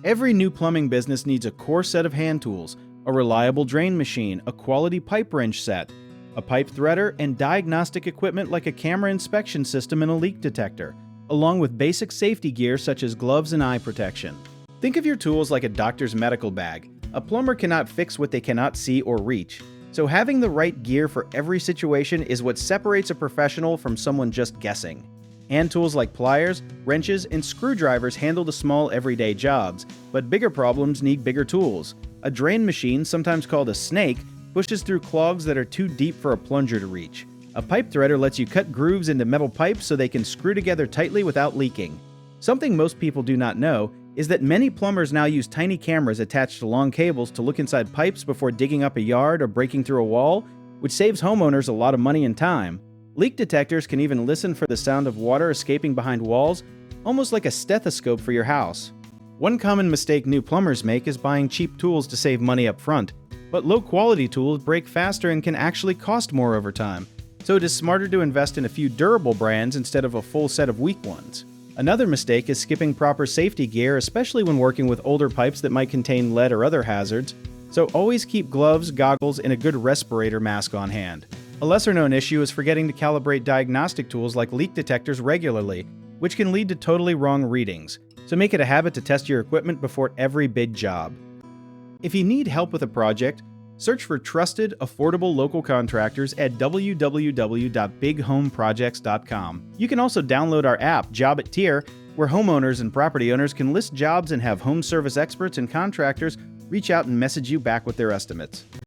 Every new plumbing business needs a core set of hand tools, a reliable drain machine, a quality pipe wrench set, a pipe threader, and diagnostic equipment like a camera inspection system and a leak detector, along with basic safety gear such as gloves and eye protection. Think of your tools like a doctor's medical bag. A plumber cannot fix what they cannot see or reach. So having the right gear for every situation is what separates a professional from someone just guessing. Hand tools like pliers, wrenches, and screwdrivers handle the small everyday jobs, but bigger problems need bigger tools. A drain machine, sometimes called a snake, pushes through clogs that are too deep for a plunger to reach. A pipe threader lets you cut grooves into metal pipes so they can screw together tightly without leaking. Something most people do not know is that many plumbers now use tiny cameras attached to long cables to look inside pipes before digging up a yard or breaking through a wall, which saves homeowners a lot of money and time. Leak detectors can even listen for the sound of water escaping behind walls, almost like a stethoscope for your house. One common mistake new plumbers make is buying cheap tools to save money up front, but low-quality tools break faster and can actually cost more over time, so it is smarter to invest in a few durable brands instead of a full set of weak ones. Another mistake is skipping proper safety gear, especially when working with older pipes that might contain lead or other hazards, so always keep gloves, goggles, and a good respirator mask on hand. A lesser-known issue is forgetting to calibrate diagnostic tools like leak detectors regularly, which can lead to totally wrong readings, so make it a habit to test your equipment before every big job. If you need help with a project, search for trusted, affordable local contractors at www.bighomeprojects.com. You can also download our app, Job at Tier, where homeowners and property owners can list jobs and have home service experts and contractors reach out and message you back with their estimates.